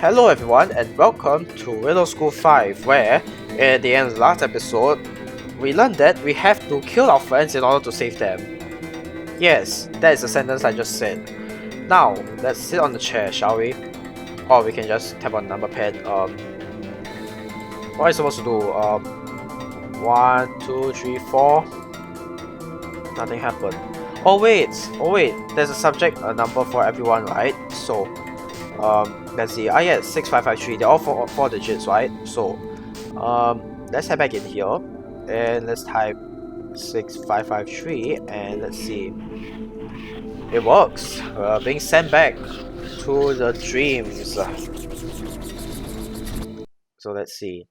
Hello everyone and welcome to Riddle School 5 where, at the end of the last episode, we learned that we have to kill our friends in order to save them. Yes, that is the sentence I just said. Now, let's sit on the chair, shall we? Or we can just tap on the number pad. What are you supposed to do? 1, 2, 3, 4. Nothing happened. Oh wait, there's a subject, a number for everyone, right? So, let's see. Ah yes, 6553. They're all four digits, right? So, let's head back in here and let's type 6553 and let's see. It works. Being sent back to the dreams. So let's see.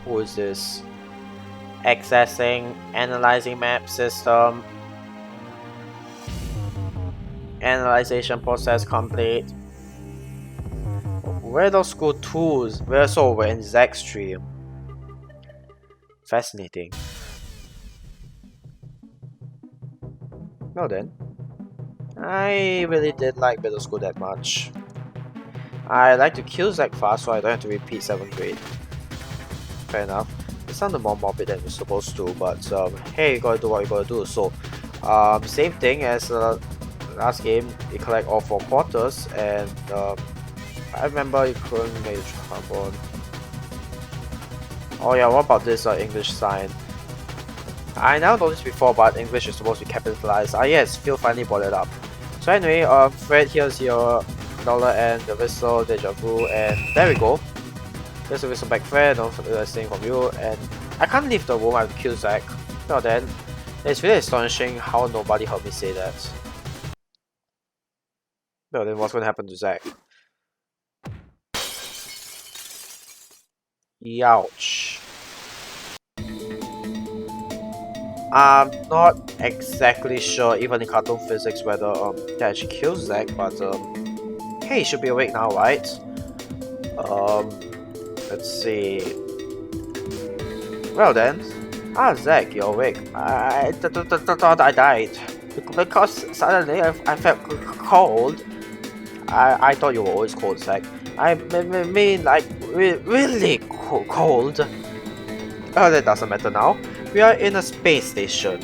Who is this? Accessing, analyzing map system. Analyzation process complete. Riddle School 2s. We're in Zach's stream. Fascinating. Well then. I really didn't like Riddle School that much. I like to kill Zach fast so I don't have to repeat 7th grade. Fair enough. It sounded more morbid than it's supposed to, but hey, you gotta do what you gotta do. So, same thing as last game, you collect all 4 quarters, and I remember you couldn't make a trombone. Oh yeah, what about this English sign? I never noticed before, but English is supposed to be capitalized. Ah yes, Phil finally brought it up. So anyway, Fred, here's your dollar and the whistle, deja vu, and there we go. There's a whistle back, Fred, no thing from you, and I can't leave the room, I have to kill Zach. Well then, it's really astonishing how nobody heard me say that. Well then, what's gonna happen to Zach? Youch. I'm not exactly sure, even in cartoon physics, whether that actually kills Zach, but hey, he should be awake now, right? Let's see. Well then, Zach, you're awake. I thought I died because suddenly I felt cold. I thought you were always cold, Zach. I mean, like really cold. Oh, that doesn't matter now. We are in a space station.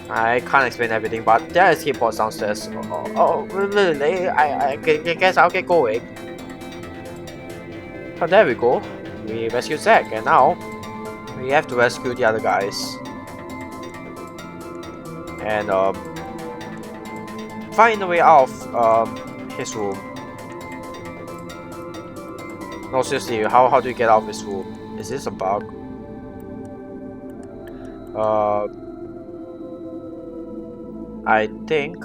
I can't explain everything, but there is keyboard downstairs. Oh, really? I guess I'll get going. Oh, there we go. We rescued Zach, and now we have to rescue the other guys. And find a way out of his room. No, seriously, how do you get out of his room? Is this a bug? I think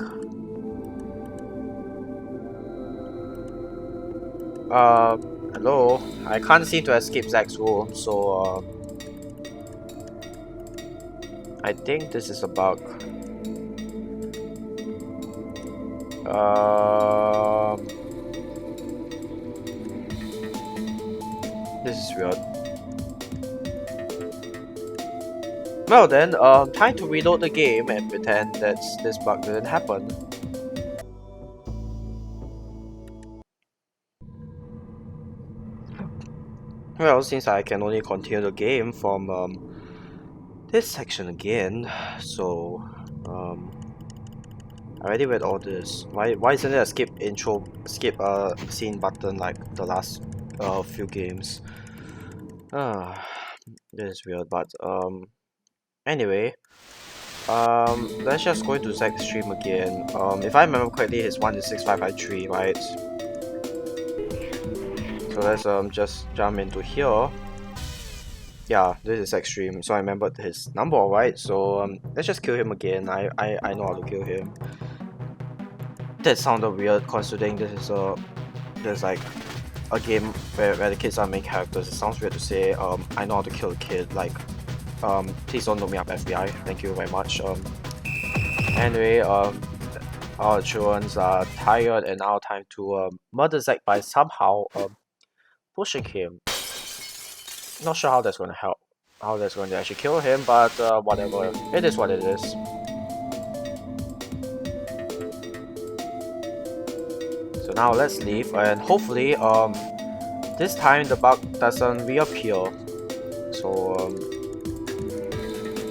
hello? I can't seem to escape Zach's room, so I think this is a bug. This is weird. Well then, time to reload the game and pretend that this bug didn't happen. Well, since I can only continue the game from this section again, so I already read all this. Why isn't there a skip scene button like the last few games? This is weird, but anyway, let's just go into Zach's stream again. If I remember correctly, his one is 6553, right? So let's just jump into here. Yeah, this is Zach's stream, so I remembered his number, alright. So let's just kill him again. I know how to kill him. That sounded weird considering this is there's like a game where the kids are main characters. It sounds weird to say I know how to kill a kid, like please don't look me up, FBI. Thank you very much. Anyway, our children are tired and now time to murder Zach by somehow pushing him. Not sure how that's gonna help, how that's going to actually kill him, but whatever. It is what it is. So So now let's leave, and hopefully this time the bug doesn't reappear. So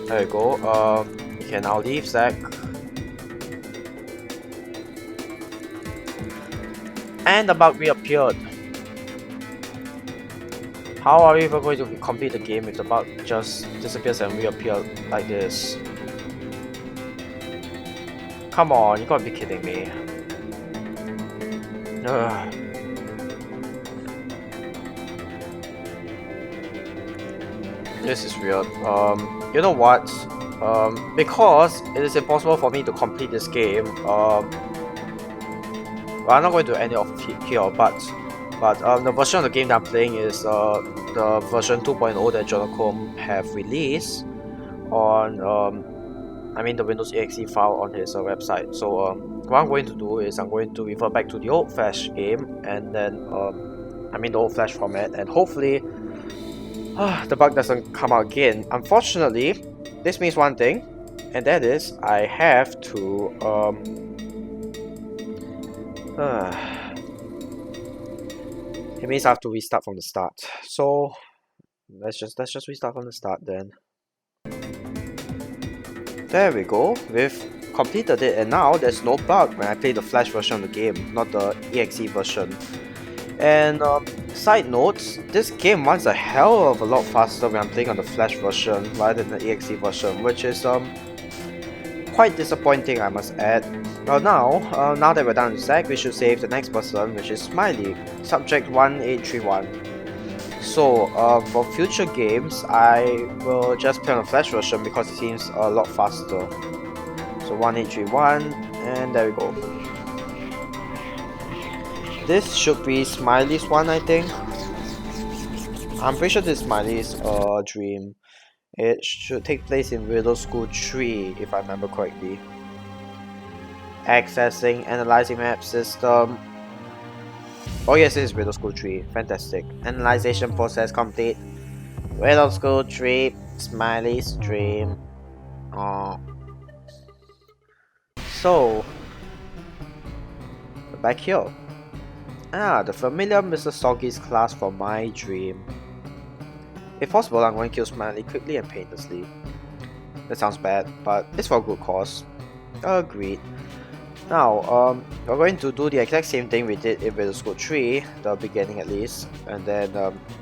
there we go. You can now leave, Zach. And the bug reappeared. How are we even going to complete the game if the bug just disappears and reappears like this? Come on, you gotta be kidding me. Ugh. This is weird. You know what? Because it is impossible for me to complete this game. Well, I'm not going to end it off here, but the version of the game that I'm playing is the version 2.0 that Jonacom have released on the Windows exe file on his website. So what I'm going to do is I'm going to revert back to the old Flash game, and then the old Flash format, and hopefully the bug doesn't come out again. Unfortunately, this means one thing, and that is I have to it means I have to restart from the start. So let's just restart from the start then. There we go. We've completed it, and now there's no bug when I play the Flash version of the game, not the exe version. And side notes, this game runs a hell of a lot faster when I'm playing on the Flash version rather than the exe version, which is quite disappointing, I must add. Well, now that we're done with Zach, we should save the next person, which is Smiley, subject 1831. So for future games, I will just play on the Flash version because it seems a lot faster. So 1831, and there we go. This should be Smiley's one, I think. I'm pretty sure this is Smiley's dream. It should take place in Riddle School 3, if I remember correctly. Accessing, analyzing map system. Oh yes, this is Riddle School 3. Fantastic. Analyzation process complete. Riddle School 3, Smiley's dream. So, back here. The familiar Mr. Soggy's class from my dream. If possible, I'm going to kill Smiley quickly and painlessly. That sounds bad, but it's for a good cause. Agreed. Now, we're going to do the exact same thing we did in Riddle School 3, the beginning at least, and then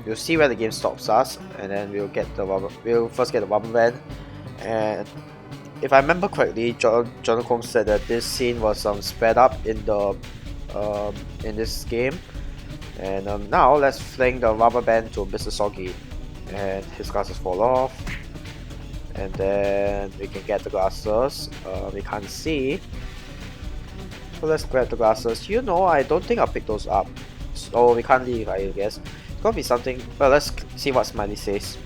you'll see where the game stops us, and then we'll first get the rubber band. And if I remember correctly, Jonacom said that this scene was sped up in the in this game. And now let's fling the rubber band to Mr. Soggy, and his glasses fall off, and then we can get the glasses. We can't see, so let's grab the glasses. I don't think I'll pick those up, so we can't leave, I guess. It's gonna be something. Well, let's see what Smiley says.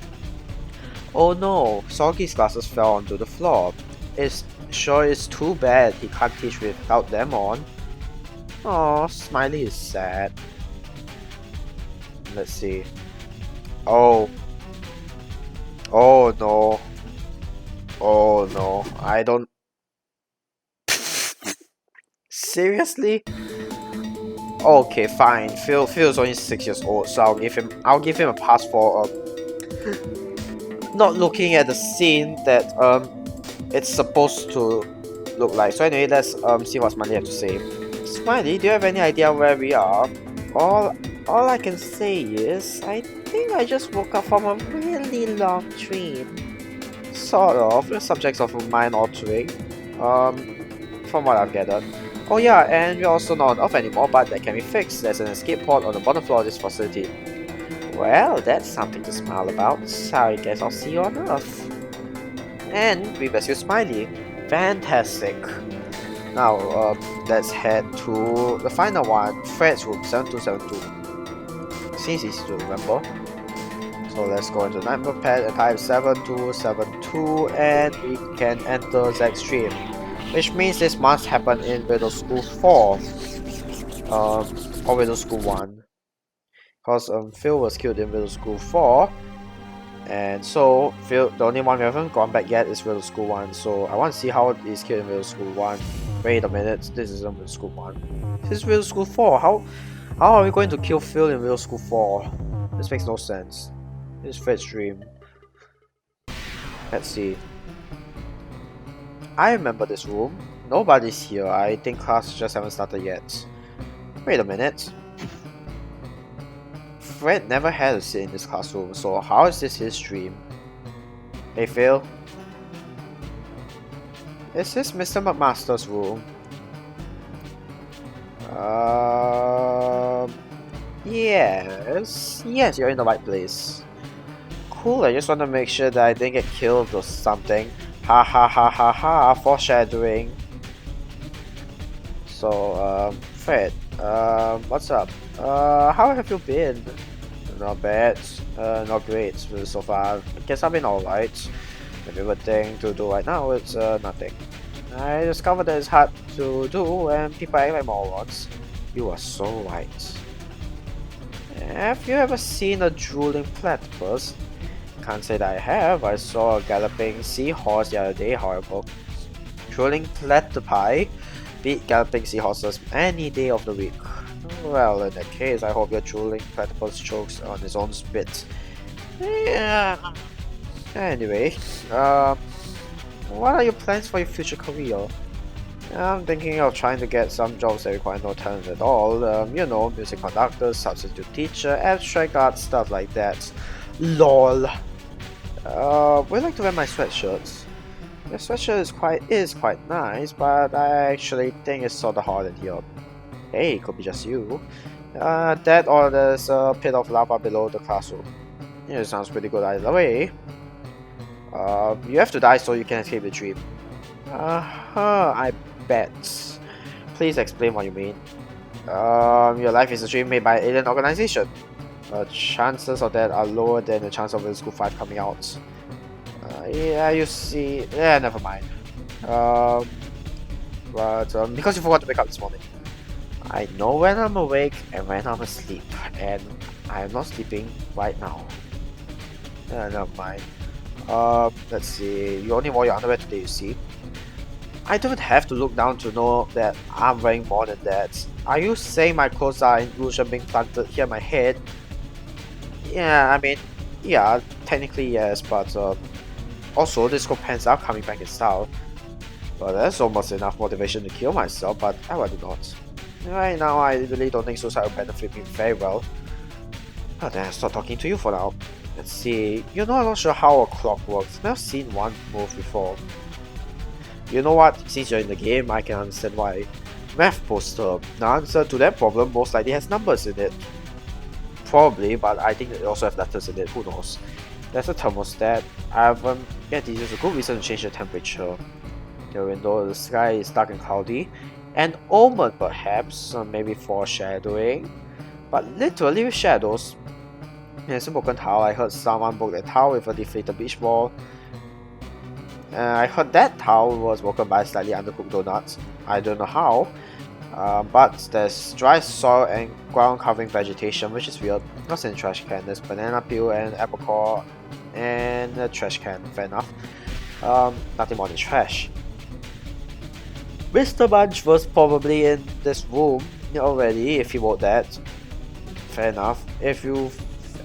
Oh no, Soggy's glasses fell onto the floor. It's too bad he can't teach without them on. Oh, Smiley is sad. Let's see. Oh no. Oh no. I don't. Seriously? Okay, fine. Phil is only 6 years old, so I'll give him a pass for not looking at the scene that it's supposed to look like. So anyway, let's see what Smiley has to say. Smiley, do you have any idea where we are? All I can say is, I think I just woke up from a really long dream. Sort of, the subjects of mind altering, from what I've gathered. Oh yeah, and we're also not on Earth anymore, but that can be fixed. There's an escape pod on the bottom floor of this facility. Well, that's something to smile about, so I guess I'll see you on Earth. And we rescue Smiley. Fantastic. Now, let's head to the final one, Fred's room, 7272. Seems easy to remember. So let's go into the number pad and type 7272, and we can enter Zach's stream. Which means this must happen in Riddle School 4. Or Riddle School 1. Because Phil was killed in Riddle School 4. And so, Phil, the only one we haven't gone back yet is Riddle School 1. So, I want to see how it is killed in Riddle School 1. Wait a minute, this isn't Riddle School 1. This is Riddle School 4. How are we going to kill Phil in Riddle School 4? This makes no sense. This is Fred's dream. Let's see. I remember this room. Nobody's here. I think class just haven't started yet. Wait a minute. Fred never had a seat in this classroom, so how is this his dream? Hey Phil? Is this Mr. McMaster's room? Yes. Yes, you're in the right place. Cool, I just want to make sure that I didn't get killed or something. Ha ha ha ha ha, foreshadowing. So, Fred, what's up? How have you been? Not bad, not great so far. I guess I've been alright. My favorite thing to do right now is nothing. I discovered that it's hard to do and people act like morons. You are so right. Have you ever seen a drooling platypus? Can't say that I have. I saw a galloping seahorse the other day, however. Drooling platypi beat galloping seahorses any day of the week. Well, in that case, I hope your drooling platypus chokes on his own spit. Yeah. Anyway, what are your plans for your future career? I'm thinking of trying to get some jobs that require no talent at all. You know, music conductor, substitute teacher, abstract art, stuff like that. LOL. Would like to wear my sweatshirts. Your sweatshirt is quite nice, but I actually think it's sorta hot in here. Hey, it could be just you. That or there's a pit of lava below the classroom. Yeah, it sounds pretty good either way. You have to die so you can escape the dream. I bet. Please explain what you mean. Your life is a dream made by an alien organization. Chances of that are lower than the chance of the School 5 coming out. Yeah, you see. Yeah, never mind. Because you forgot to wake up this morning. I know when I'm awake and when I'm asleep, and I'm not sleeping right now. Never mind. Let's see. You only wore your underwear today, you see. I don't have to look down to know that I'm wearing more than that. Are you saying my clothes are an illusion being planted here in my head? Yeah, I mean, yeah, technically yes, but also disco pants are coming back in style. But that's almost enough motivation to kill myself, but I rather not. Right now, I really don't think suicide will benefit me very well. But then I'll stop talking to you for now. Let's see. You know, I'm not sure how a clock works. I've never seen one move before. You know what? Since you're in the game, I can understand why. Math poster. The answer to that problem most likely has numbers in it. Probably, but I think it also has letters in it. Who knows? There's a thermostat. Yeah, this is a good reason to change the temperature. The window, the sky is dark and cloudy. An omen, perhaps, or maybe foreshadowing. But literally with shadows. There's a broken towel. I heard someone broke that towel with a deflated beach ball. I heard that towel was broken by slightly undercooked donuts. I don't know how. But there's dry soil and ground covering vegetation, which is weird. What's in the trash can? There's banana peel and apple core and a trash can. Fair enough. Nothing more than trash. Mr. Munch was probably in this room already if he wrote that. Fair enough. If you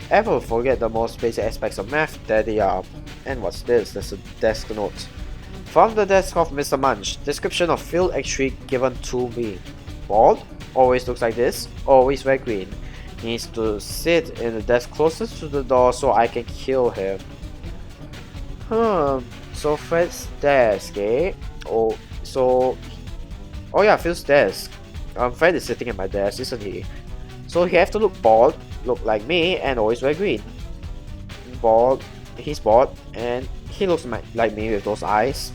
ever forget the most basic aspects of math, there they are. And what's this? There's a desk note. From the desk of Mr. Munch, description of Phil X3 given to me. Bald, always looks like this, always wear green. Needs to sit in the desk closest to the door so I can kill him. So Fred's desk, eh? Oh yeah, Phil's desk. Fred is sitting at my desk, isn't he? So he have to look bald, look like me, and always wear green. Bald, he's bald, and he looks like me with those eyes.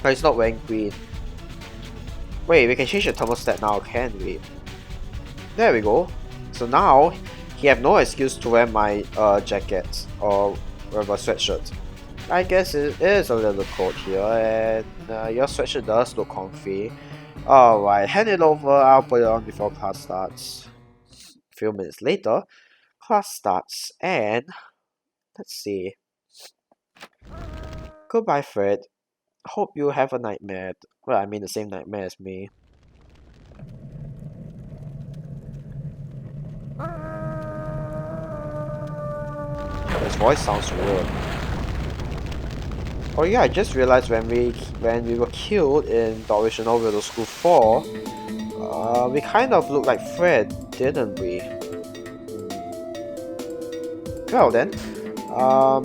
But he's not wearing green. Wait, we can change the thermostat now, can we? There we go. So now, he have no excuse to wear my jacket or whatever sweatshirt. I guess it is a little cold here, and your sweatshirt does look comfy. Alright, hand it over, I'll put it on before class starts. A few minutes later, class starts, and let's see. Goodbye, Fred. Hope you have a nightmare. Well, I mean the same nightmare as me. His voice sounds weird. Oh yeah, I just realized when we were killed in the original Riddle School 4, we kind of looked like Fred, didn't we? Well then,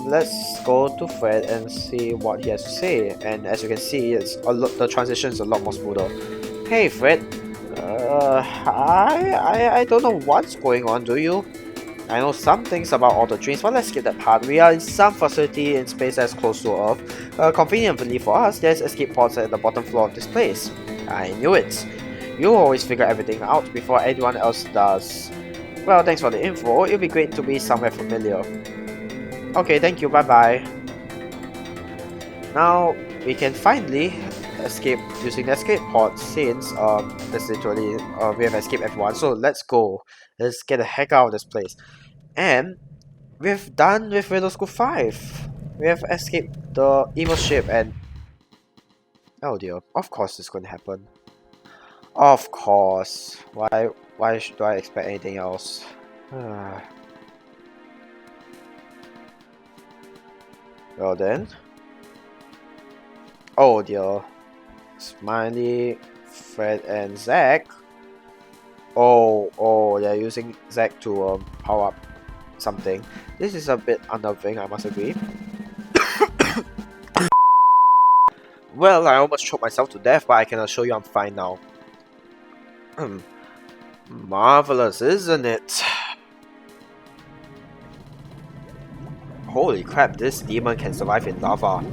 let's go to Fred and see what he has to say. And as you can see, the transition is a lot more smoother. Hey Fred, I don't know what's going on, do you? I know some things about all the dreams, but let's skip that part. We are in some facility in space that's close to Earth. Conveniently for us, there's escape pods at the bottom floor of this place. I knew it. You always figure everything out before anyone else does. Well, thanks for the info. It'll be great to be somewhere familiar. Okay, thank you. Bye bye. Now we can finally escape using the escape pod since that's literally we have escaped everyone. So let's go. Let's get the heck out of this place. And we've done with Riddle School 5. We have escaped the evil ship and... Oh dear, of course it's going to happen. Of course. Why should I expect anything else? Well then. Oh dear. Smiley, Fred and Zack. Oh, they're using Zack to power up something. This is a bit unnerving, I must agree. Well, I almost choked myself to death, but I can assure you I'm fine now. Marvelous, isn't it? Holy crap, this demon can survive in lava.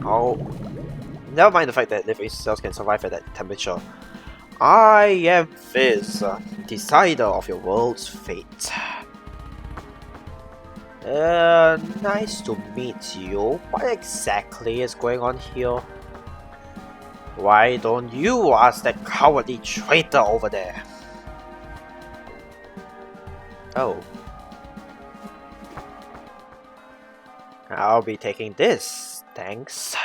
Oh, never mind the fact that living cells can survive at that temperature. I am Fizz, decider of your world's fate. Nice to meet you. What exactly is going on here? Why don't you ask that cowardly traitor over there? Oh. I'll be taking this, thanks.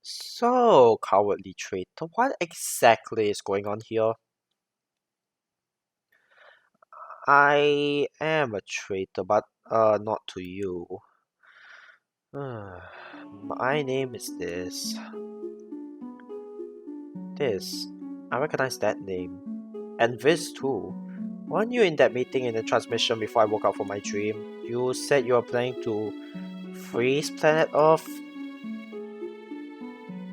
So, cowardly traitor, what exactly is going on here? I am a traitor, but not to you. My name is this. I recognize that name. And this too. Weren't you in that meeting in the transmission before I woke up from my dream? You said you were planning to freeze planet Earth?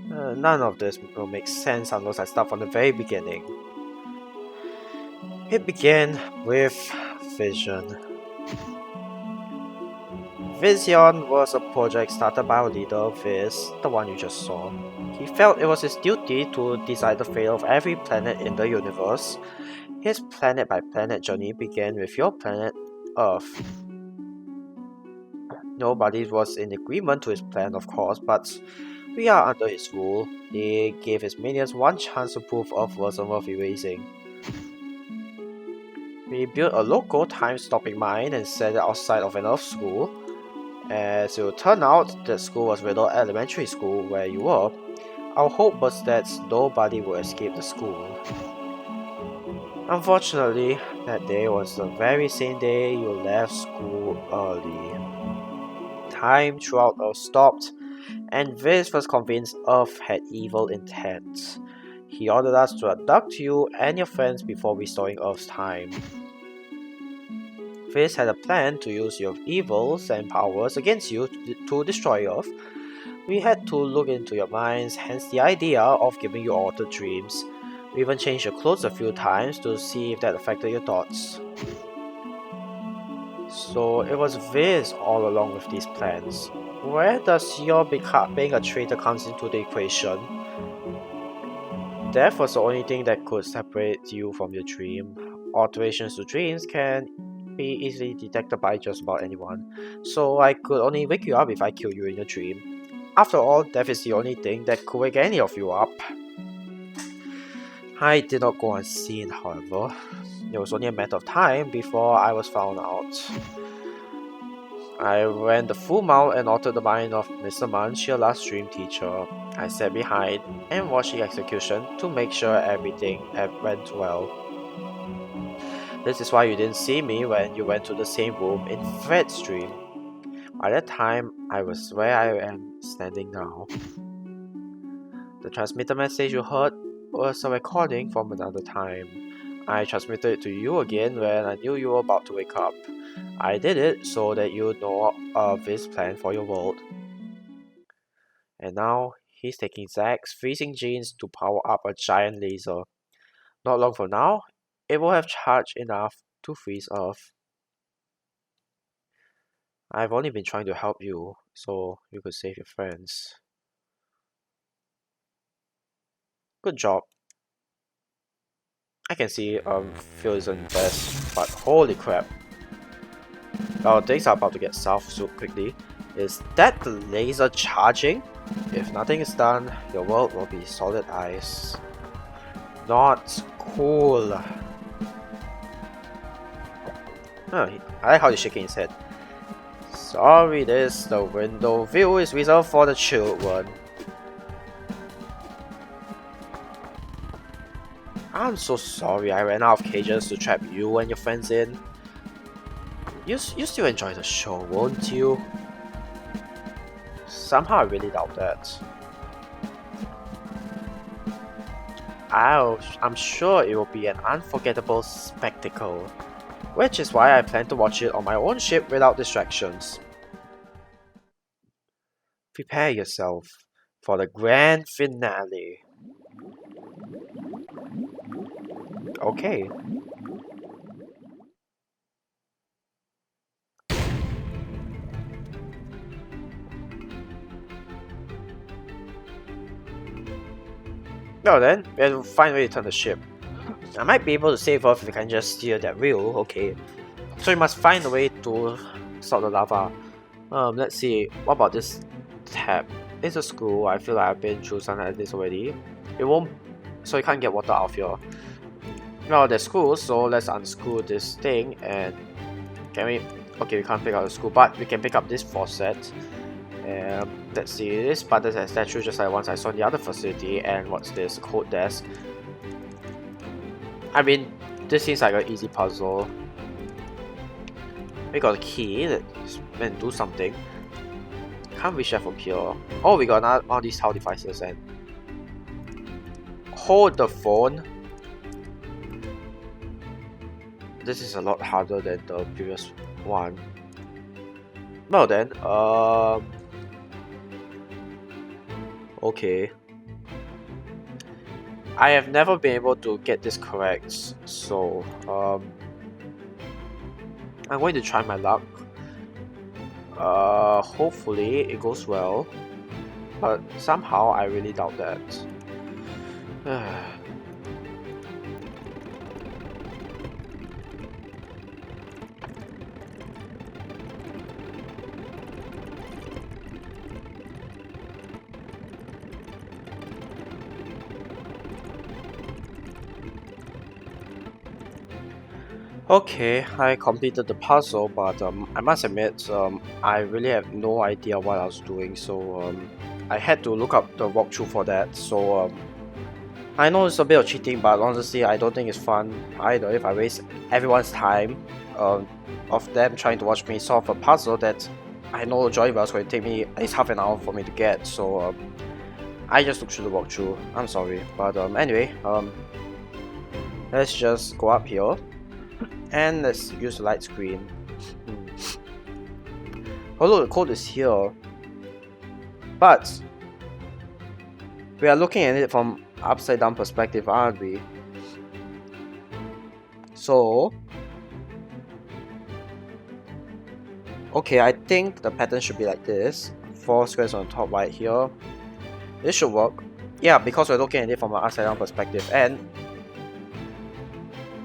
None of this will make sense unless I start from the very beginning. It began with Vision. Vision was a project started by our leader, Viz, the one you just saw. He felt it was his duty to decide the fate of every planet in the universe. His planet-by-planet journey began with your planet, Earth. Nobody was in agreement to his plan, of course, but we are under his rule. He gave his minions one chance to prove Earth wasn't worth erasing. We built a local time-stopping mine and set it outside of an Earth school. As it will turn out, the school was Riddle Elementary School where you were. Our hope was that nobody would escape the school. Unfortunately, that day was the very same day you left school early. Time throughout Earth stopped, and Viz was convinced Earth had evil intent. He ordered us to abduct you and your friends before restoring Earth's time. Viz had a plan to use your evils and powers against you to destroy Earth. We had to look into your minds, hence the idea of giving you altered dreams. We even changed your clothes a few times to see if that affected your thoughts. So it was Viz all along with these plans. Where does your being a traitor comes into the equation? Death was the only thing that could separate you from your dream. Alterations to dreams can be easily detected by just about anyone, so I could only wake you up if I kill you in your dream. After all, death is the only thing that could wake any of you up. I did not go unseen, however. It was only a matter of time before I was found out. I went the full mile and altered the mind of Mr. Munch, your last dream teacher. I sat behind and watched the execution to make sure everything went well. This is why you didn't see me when you went to the same room in Fred's dream. By that time, I was where I am standing now. The transmitted message you heard was a recording from another time. I transmitted it to you again when I knew you were about to wake up. I did it so that you know of his plan for your world. And now, he's taking Zack's freezing genes to power up a giant laser. Not long from now, it will have charge enough to freeze Earth. I've only been trying to help you, so you could save your friends. Good job. I can see Phil isn't best, but holy crap. Well, things are about to get south so quickly. Is that the laser charging? If nothing is done, your world will be solid ice. Not cool. I like how he's shaking his head. Sorry, the window view is reserved for the children. I'm so sorry I ran out of cages to trap you and your friends in. You still enjoy the show, won't you? Somehow I really doubt that. I'm sure it will be an unforgettable spectacle, which is why I plan to watch it on my own ship without distractions. Prepare yourself for the grand finale. Okay. Well then, we have to find a way to turn the ship. I might be able to save Earth if I can just steer that wheel, okay. So we must find a way to stop the lava. Let's see, what about this tab? It's a screw. I feel like I've been through something like this already. It won't, so you can't get water out of here. Well, there's screws, so let's unscrew this thing and can we? Okay, we can't pick up the screw, but we can pick up this faucet. Let's see, this button has a statue just like once I saw in the other facility. And what's this? Code desk. I mean, this seems like an easy puzzle. We got a key that's meant to do something. Can't reach that from here. Oh, we got all these tile devices and hold the phone. This is a lot harder than the previous one. Well then, okay. I have never been able to get this correct, so I'm going to try my luck. Hopefully it goes well, but somehow I really doubt that. Okay, I completed the puzzle, but I must admit, I really have no idea what I was doing, so I had to look up the walkthrough for that. So I know it's a bit of cheating, but honestly, I don't think it's fun either if I waste everyone's time of them trying to watch me solve a puzzle that I know Joy was going to take me at least half an hour for me to get. So I just looked through the walkthrough. I'm sorry, but anyway, let's just go up here. And let's use the light screen. Oh look, the code is here. But we are looking at it from upside down perspective, aren't we? So okay, I think the pattern should be like this. 4 squares on the top right here. This should work. Yeah, because we're looking at it from an upside down perspective, and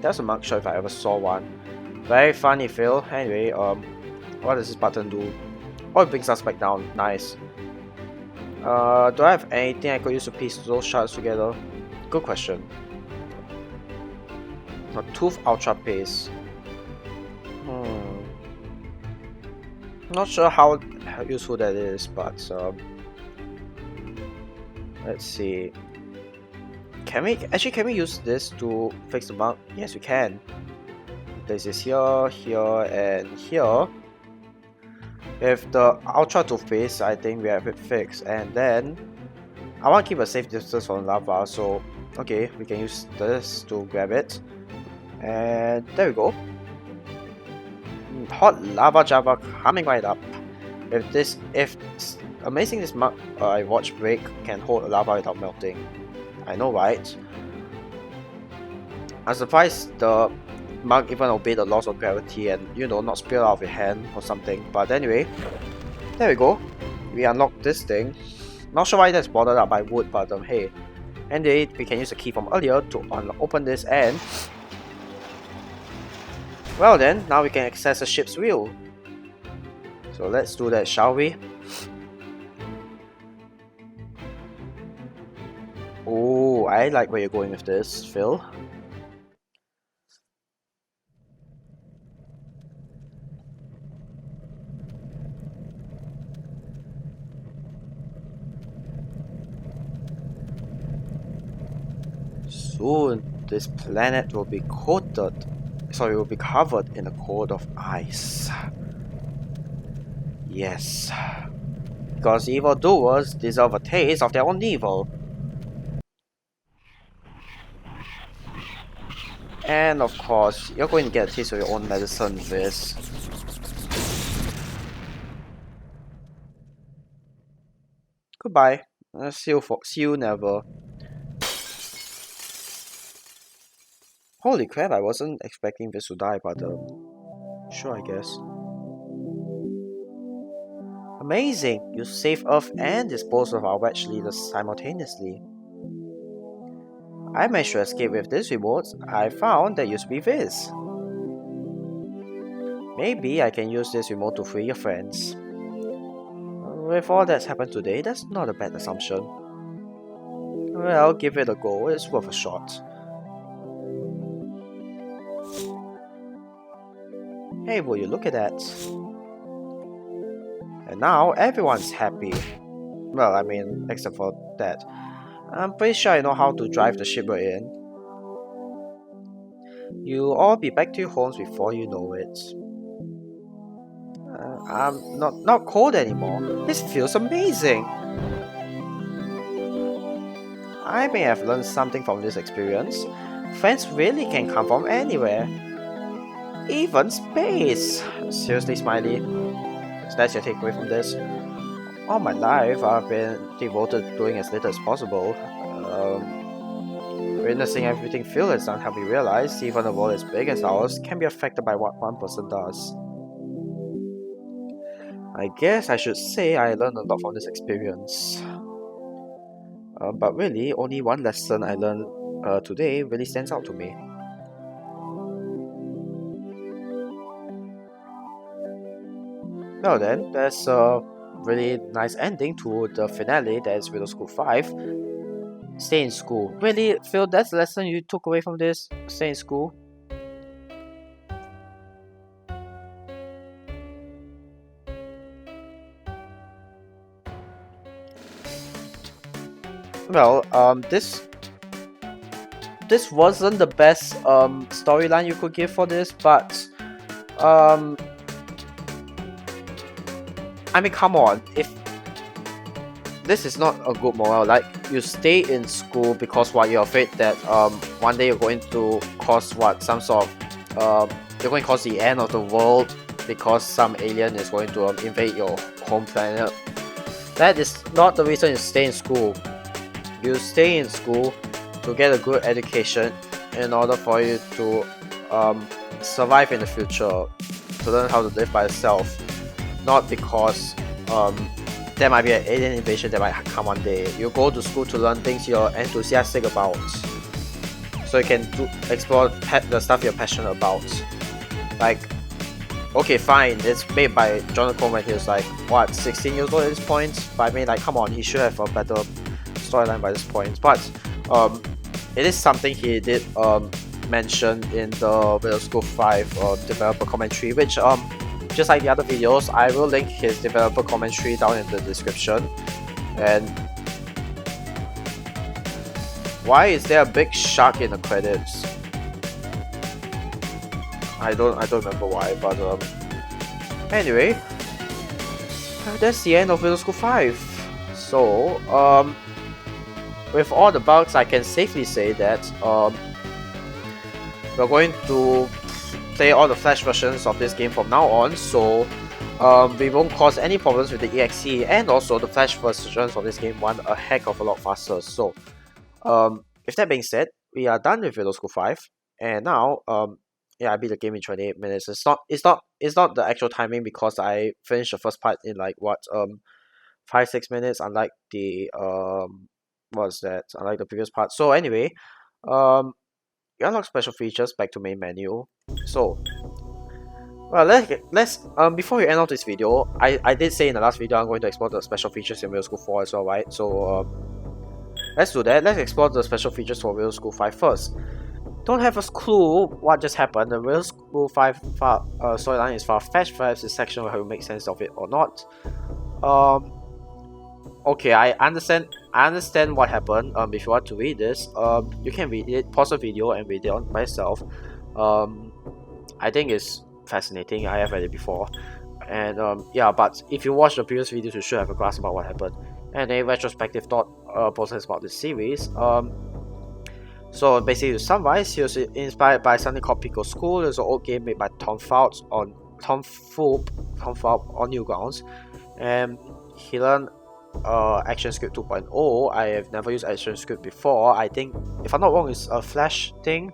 that's a mugshot if I ever saw one. Very funny, Phil. Anyway, what does this button do? Oh, it brings us back down. Nice. Do I have anything I could use to piece those shards together? Good question. A Tooth Ultra Paste. Not sure how useful that is, but let's see. Can we use this to fix the bug? Yes, we can. Place this here, here, and here. With the Ultra Toothpaste, I think we have it fixed. And then I want to keep a safe distance from lava, so okay, we can use this to grab it. And there we go. Hot lava java coming right up. If amazing this mug I watch break can hold lava without melting. I know, right? I'm surprised the mug even obeyed the laws of gravity and, you know, not spill out of your hand or something. But anyway, there we go. We unlocked this thing. Not sure why that's bothered up by wood, but hey. Anyway, we can use the key from earlier to open this, and well then, now we can access the ship's wheel. So let's do that, shall we? Oh, I like where you're going with this, Phil. Soon, this planet will be coated. Sorry, will be covered in a coat of ice. Yes. Because evildoers deserve a taste of their own evil. And of course, you're going to get a taste of your own medicine with this. Goodbye. See you never. Holy crap, I wasn't expecting this to die, but sure, I guess. Amazing! You save Earth and dispose of our wedge leaders simultaneously. I managed to escape with this remote. I found there used to be this. Maybe I can use this remote to free your friends. With all that's happened today, that's not a bad assumption. Well, give it a go, it's worth a shot. Hey, will you look at that? And now everyone's happy. Well, I mean, except for that. I'm pretty sure I know how to drive the ship we're in. You'll all be back to your homes before you know it. I'm not cold anymore. This feels amazing. I may have learned something from this experience. Friends really can come from anywhere. Even space! Seriously, Smiley? So that's your takeaway from this? All my life, I've been devoted to doing as little as possible. Witnessing everything Phil has done helped me realize even a world as big as ours can be affected by what one person does. I guess I should say I learned a lot from this experience. But really, only one lesson I learned today really stands out to me. Well then, that's a really nice ending to the finale, that is Riddle School 5. Stay in school. Really, Phil, that's the lesson you took away from this? Stay in school? Well, this wasn't the best storyline you could give for this, but I mean, come on, if this is not a good moral, like, you stay in school because what, you're afraid that one day you're going to cause what, some sort of you're going to cause the end of the world because some alien is going to invade your home planet. That is not the reason you stay in school. You stay in school to get a good education in order for you to survive in the future, to learn how to live by yourself. Not because there might be an alien invasion that might come one day. You go to school to learn things you're enthusiastic about, so you can explore the stuff you're passionate about. Like, okay, fine, it's made by Jonathan Coleman. He was like, what, 16 years old at this point? But I mean, like, come on, he should have a better storyline by this point. But it is something he did mentioned in the Riddle School 5 developer commentary, which just like the other videos, I will link his developer commentary down in the description. And why is there a big shark in the credits? I don't remember why, but anyway, that's the end of Riddle School 5. So with all the bugs, I can safely say that we're going to play all the Flash versions of this game from now on, so we won't cause any problems with the EXE, and also the Flash versions of this game run a heck of a lot faster. So with that being said, we are done with Riddle School 5, and now yeah, I beat the game in 28 minutes. It's not the actual timing, because I finished the first part in like what 5-6 minutes, unlike the unlike the previous part. So anyway, you unlock special features, back to main menu. So well, let's before we end off this video, I did say in the last video I'm going to explore the special features in Riddle School 4 as well, right? So let's do that. Let's explore the special features for Riddle School 5 first. Don't have a clue what just happened. The Riddle School 5 storyline is far-fetched. Perhaps this section will make sense of it or not. Okay, I understand what happened. If you want to read this, you can read it, pause the video and read it on by yourself. I think it's fascinating. I have read it before, and yeah, but if you watch the previous videos, you should have a grasp about what happened and a retrospective thought process about this series. So basically, to summarize, he was inspired by something called Pico School. It's an old game made by Tom Fulp on Newgrounds, and he learned ActionScript 2.0. I have never used ActionScript before. I think, if I'm not wrong, it's a Flash thing.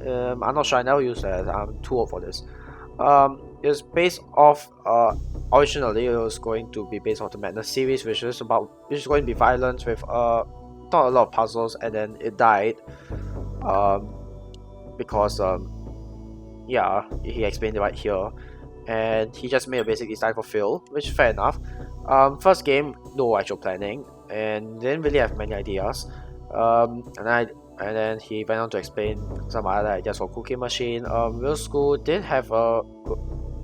I'm not sure. I never used that. I'm too old for this. It was based off. Originally, it was going to be based on the Madness series, which is going to be violent with not a lot of puzzles, and then it died because yeah, he explained it right here, and he just made a basic design for Phil, which fair enough. First game, no actual planning, and didn't really have many ideas. And then he went on to explain some other ideas for Cookie Machine. Riddle School did have a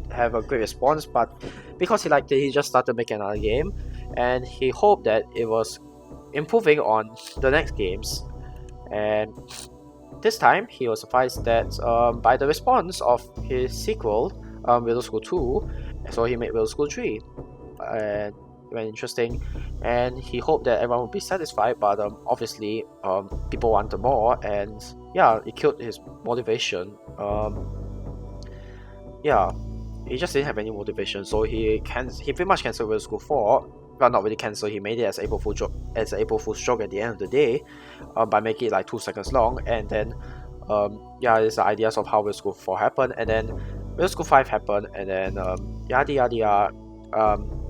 great response, but because he liked it, he just started making another game, and he hoped that it was improving on the next games. And this time, he was surprised that by the response of his sequel, Riddle School 2, so he made Riddle School 3. And very interesting, and he hoped that everyone would be satisfied, but obviously people wanted more, and yeah, it killed his motivation. Yeah, he just didn't have any motivation, so he pretty much cancelled Riddle School 4. Well, not really cancelled, he made it as an April Fool's joke at the end of the day, by making it like 2 seconds long, and then yeah, it's the ideas of how Riddle School 4 happened, and then Riddle School 5 happened, and then yada yada yada.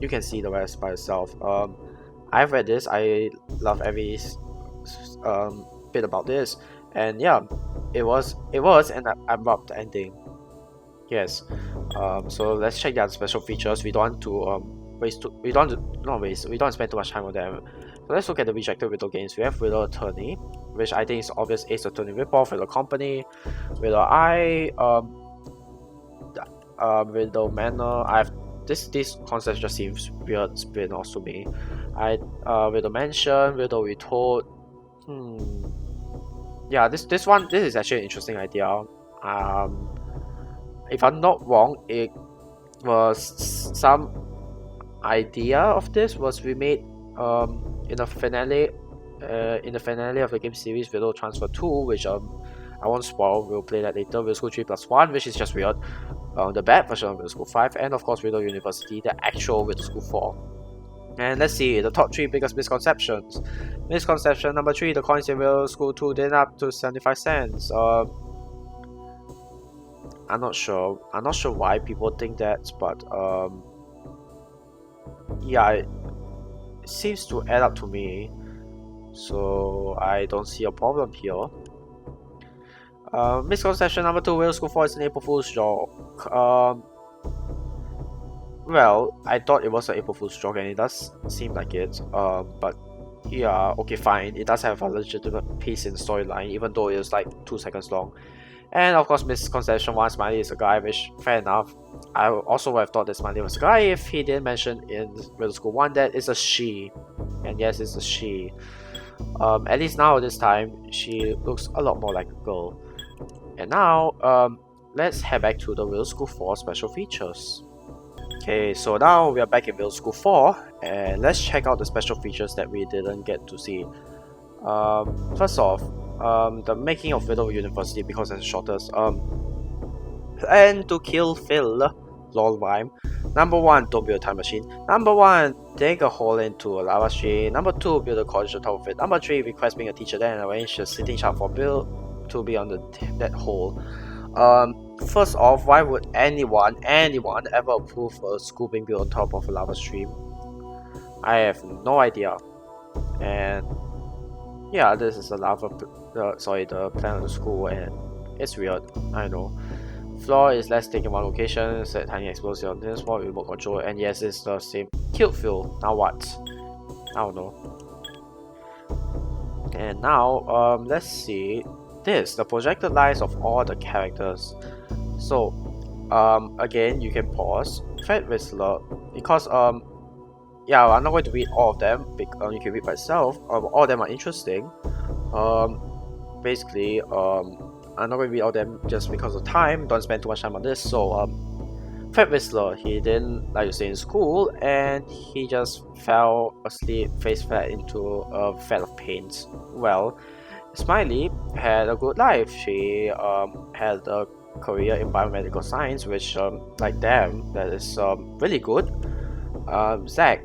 You can see the rest by yourself. I've read this. I love every bit about this, and yeah, it was an abrupt ending. Yes. So let's check the other special features. We don't want to we don't spend too much time on them. So let's look at the rejected Riddle games. We have Riddle Attorney, which I think is obvious Ace Attorney ripoff. Riddle Company, Riddle Eye, Riddle Manor. This concept just seems weird spin-offs to me. Riddle Mansion, Riddle Retold. Yeah, this is actually an interesting idea. If I'm not wrong, it was some idea of this was remade in the finale of the game series Riddle Transfer 2, which I won't spoil, we'll play that later. Riddle School 3+1, which is just weird. The bad version of Riddle School 5, and of course Riddle University, the actual Riddle School 4. And let's see, the top 3 biggest misconceptions. Misconception number 3, the coins in Riddle School 2 did up to 75 cents. I'm not sure why people think that, but yeah, it seems to add up to me, so I don't see a problem here. Misconception number 2, Riddle School 4 is an April Fool's joke. Well, I thought it was an April Fool's joke, and it does seem like it, but Yeah, okay, fine. It does have a legitimate piece in the storyline, even though it's like 2 seconds long. And of course, Misconception 1 Smiley is a guy, which fair enough. I also would have thought that Smiley was a guy if he didn't mention in Riddle School 1 that it's a she. And yes, it's a she. At least now this time, she looks a lot more like a girl. And now, let's head back to the Riddle School 4 special features. Okay, so now we are back in Riddle School 4, and let's check out the special features that we didn't get to see. First off, the making of Riddle University because it's the shortest. And to kill Phil, lol rhyme. Number 1, don't build a time machine. Number 1, dig a hole into a lava stream. Number 2, build a college on top of it. Number 3, request being a teacher then arrange a sitting chart for Bill to be on that hole. First off, why would anyone ever approve a school being built on top of a lava stream? I have no idea. And yeah, this is the the plan of the school, and it's weird, I know. Floor is less taken one location, set tiny explosion, this one remote control, and yes, it's the same. Killed Phil, now what? I don't know. And now, let's see this, the projected lives of all the characters. So, again, you can pause. Fred Whistler, because, yeah, I'm not going to read all of them, you can read by yourself. All of them are interesting. Basically, I'm not going to read all of them just because of time, don't spend too much time on this. So, Fred Whistler, he didn't like to stay in school, and he just fell asleep face flat into a vat of paint. Well, Smiley had a good life. She had a career in biomedical science, which like damn, that is really good. Zach,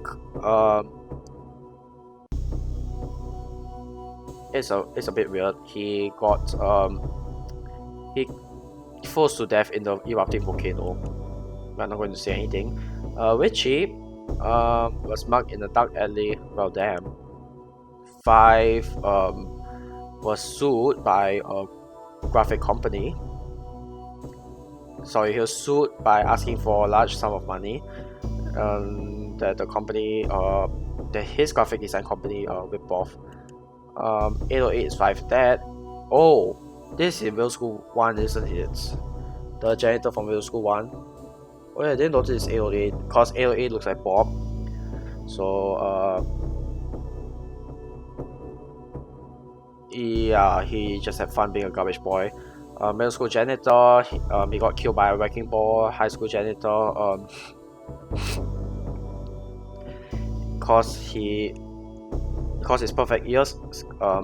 it's a bit weird. He got he froze to death in the erupting volcano. I'm not going to say anything. Richie was mugged in a dark alley. Well, damn. 5 was sued by a graphic company. Sorry, he was sued by asking for a large sum of money. That the company, that his graphic design company, ripped off. 808 is 5 dead. Oh, this is Middle School 1, isn't it? The janitor from Middle School 1. Oh yeah, I didn't notice 808 because 808 looks like Bob. So yeah, he just had fun being a garbage boy. Middle school janitor, he got killed by a wrecking ball. High school janitor, because his perfect ears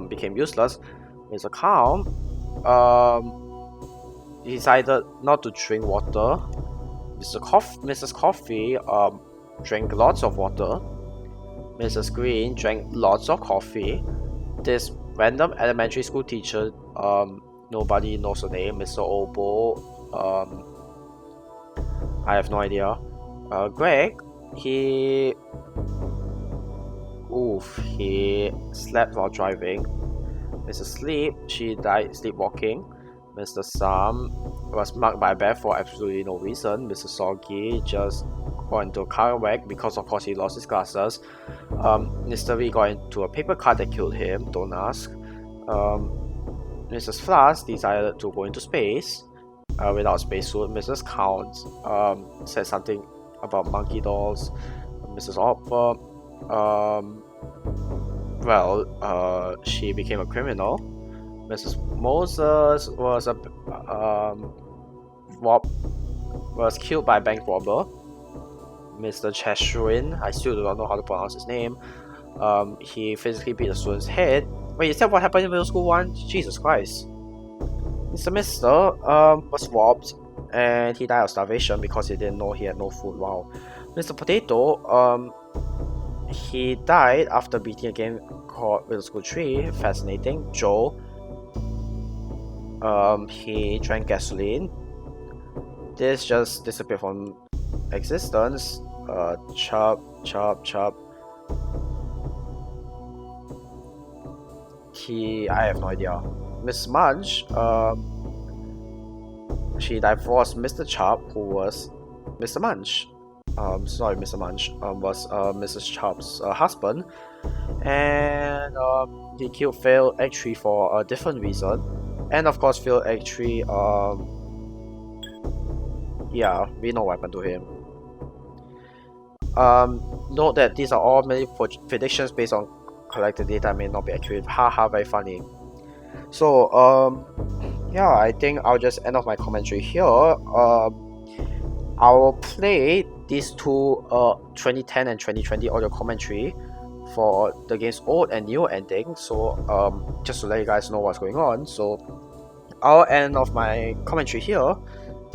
became useless. Mr. Calm, he decided not to drink water. Mrs. Coffee drank lots of water. Mrs. Green drank lots of coffee. This random elementary school teacher, nobody knows her name, Mr. Obo, I have no idea. Greg, he slept while driving. Mrs. Sleep, she died sleepwalking. Mr. Sam was mugged by a bear for absolutely no reason. Mr. Soggy just got into a car wreck because of course he lost his glasses. Mr. V got into a paper cut that killed him, don't ask. Mrs. Flask decided to go into space without a spacesuit. Mrs. Count said something about monkey dolls. Mrs. Opera, she became a criminal. Mrs. Moses was killed by a bank robber. Mr. Cheshrin, I still do not know how to pronounce his name. He physically beat a student's head. Wait, is that what happened in Middle School 1? Jesus Christ. Mr. Mister was robbed and he died of starvation because he didn't know he had no food. Wow. Mr. Potato, he died after beating a game called Middle School 3. Fascinating. Joe, he drank gasoline. This just disappeared from existence. Chop. I have no idea. Miss Munch, she divorced Mr. Chop, who was Mr. Munch. Sorry, Mr. Munch was Mrs. Chop's husband. and he killed Phil actually for a different reason. And of course, Phil actually, yeah, we know what happened to him. Note that these are all many predictions based on collected data, may not be accurate. Haha, very funny. So, yeah, I think I'll just end off my commentary here. I'll play these two 2010 and 2020 audio commentary for the game's old and new ending. So, just to let you guys know what's going on. So, I'll end off my commentary here.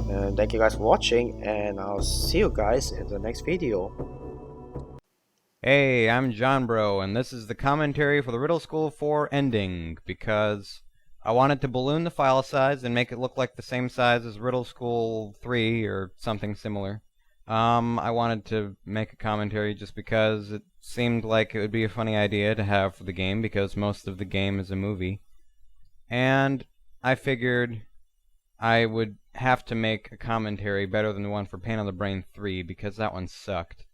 And thank you guys for watching, and I'll see you guys in the next video. Hey, I'm John Bro, and this is the commentary for the Riddle School 4 ending, because I wanted to balloon the file size and make it look like the same size as Riddle School 3 or something similar. I wanted to make a commentary just because it seemed like it would be a funny idea to have for the game, because most of the game is a movie. And I figured I would have to make a commentary better than the one for Pain on the Brain 3, because that one sucked.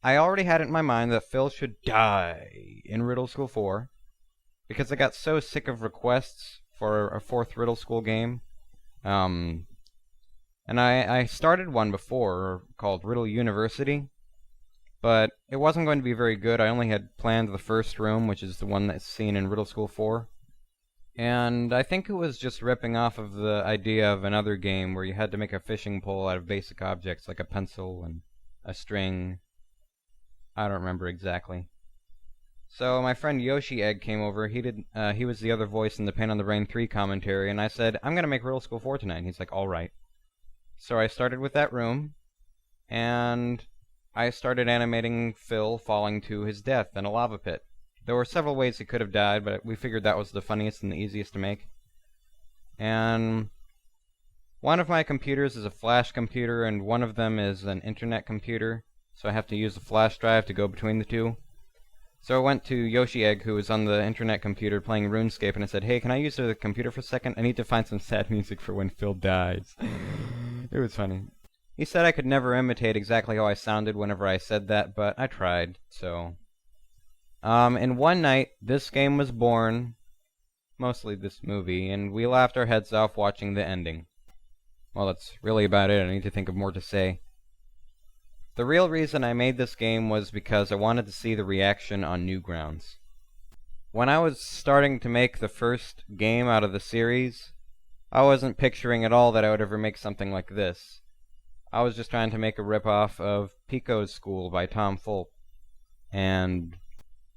I already had it in my mind that Phil should die in Riddle School 4, because I got so sick of requests for a fourth Riddle School game. And I started one before called Riddle University, but it wasn't going to be very good. I only had planned the first room, which is the one that's seen in Riddle School 4. And I think it was just ripping off of the idea of another game where you had to make a fishing pole out of basic objects like a pencil and a string. I don't remember exactly. So my friend Yoshi Egg came over. He was the other voice in the Pain on the Brain 3 commentary, and I said, I'm gonna make Riddle School 4 tonight. And he's like, alright. So I started with that room, and I started animating Phil falling to his death in a lava pit. There were several ways he could have died, but we figured that was the funniest and the easiest to make. And one of my computers is a flash computer, and one of them is an internet computer, so I have to use a flash drive to go between the two. So I went to Yoshi Egg, who was on the internet computer playing RuneScape, and I said, hey, can I use the computer for a second? I need to find some sad music for when Phil dies. It was funny. He said I could never imitate exactly how I sounded whenever I said that, but I tried, so... in one night, this game was born, mostly this movie, and we laughed our heads off watching the ending. Well, that's really about it. I need to think of more to say. The real reason I made this game was because I wanted to see the reaction on Newgrounds. When I was starting to make the first game out of the series, I wasn't picturing at all that I would ever make something like this. I was just trying to make a ripoff of Pico's School by Tom Fulp. And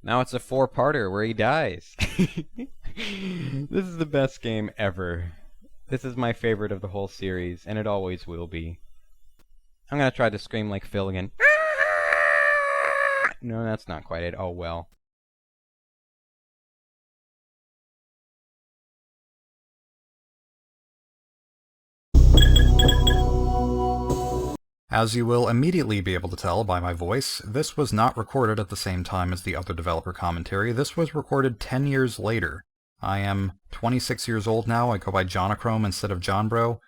now it's a 4-parter where he dies. This is the best game ever. This is my favorite of the whole series, and it always will be. I'm gonna try to scream like Phil again. No, that's not quite it. Oh well. As you will immediately be able to tell by my voice, this was not recorded at the same time as the other developer commentary. This was recorded 10 years later. I am 26 years old now. I go by Jonachrome instead of Johnbro.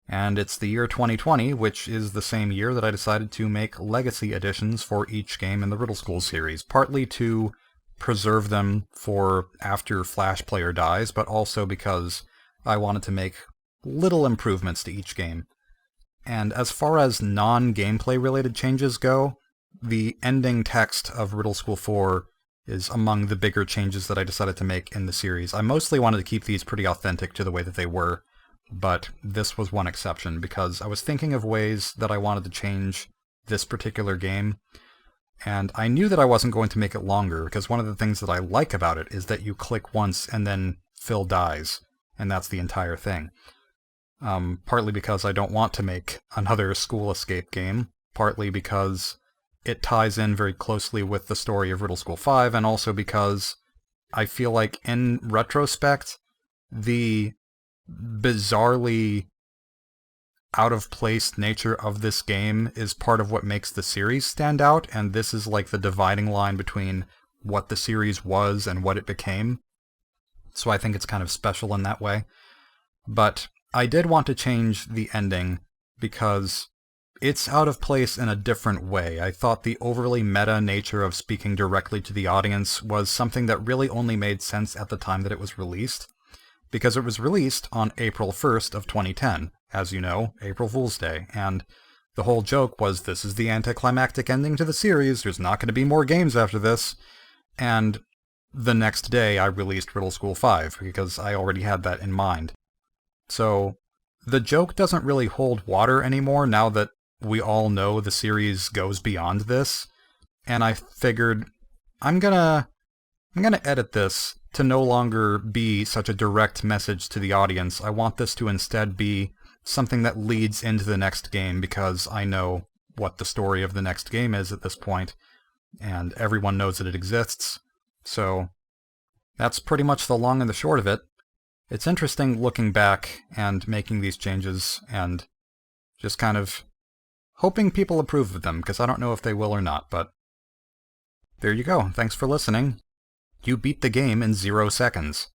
And it's the year 2020, which is the same year that I decided to make legacy editions for each game in the Riddle School series, partly to preserve them for after Flash Player dies, but also because I wanted to make little improvements to each game. And as far as non-gameplay related changes go, the ending text of Riddle School 4 is among the bigger changes that I decided to make in the series. I mostly wanted to keep these pretty authentic to the way that they were, but this was one exception, because I was thinking of ways that I wanted to change this particular game, and I knew that I wasn't going to make it longer, because one of the things that I like about it is that you click once and then Phil dies, and that's the entire thing. Partly because I don't want to make another school escape game, partly because it ties in very closely with the story of Riddle School 5, and also because I feel like, in retrospect, the bizarrely out-of-place nature of this game is part of what makes the series stand out, and this is like the dividing line between what the series was and what it became. So I think it's kind of special in that way. But I did want to change the ending because it's out of place in a different way. I thought the overly meta nature of speaking directly to the audience was something that really only made sense at the time that it was released, because it was released on April 1st of 2010, as you know, April Fool's Day, and the whole joke was this is the anticlimactic ending to the series, there's not going to be more games after this, and the next day I released Riddle School 5, because I already had that in mind. So, the joke doesn't really hold water anymore now that we all know the series goes beyond this, and I figured I'm gonna edit this to no longer be such a direct message to the audience. I want this to instead be something that leads into the next game, because I know what the story of the next game is at this point, and everyone knows that it exists. So that's pretty much the long and the short of it. It's interesting looking back and making these changes and just kind of hoping people approve of them, because I don't know if they will or not, but there you go. Thanks for listening. You beat the game in 0 seconds.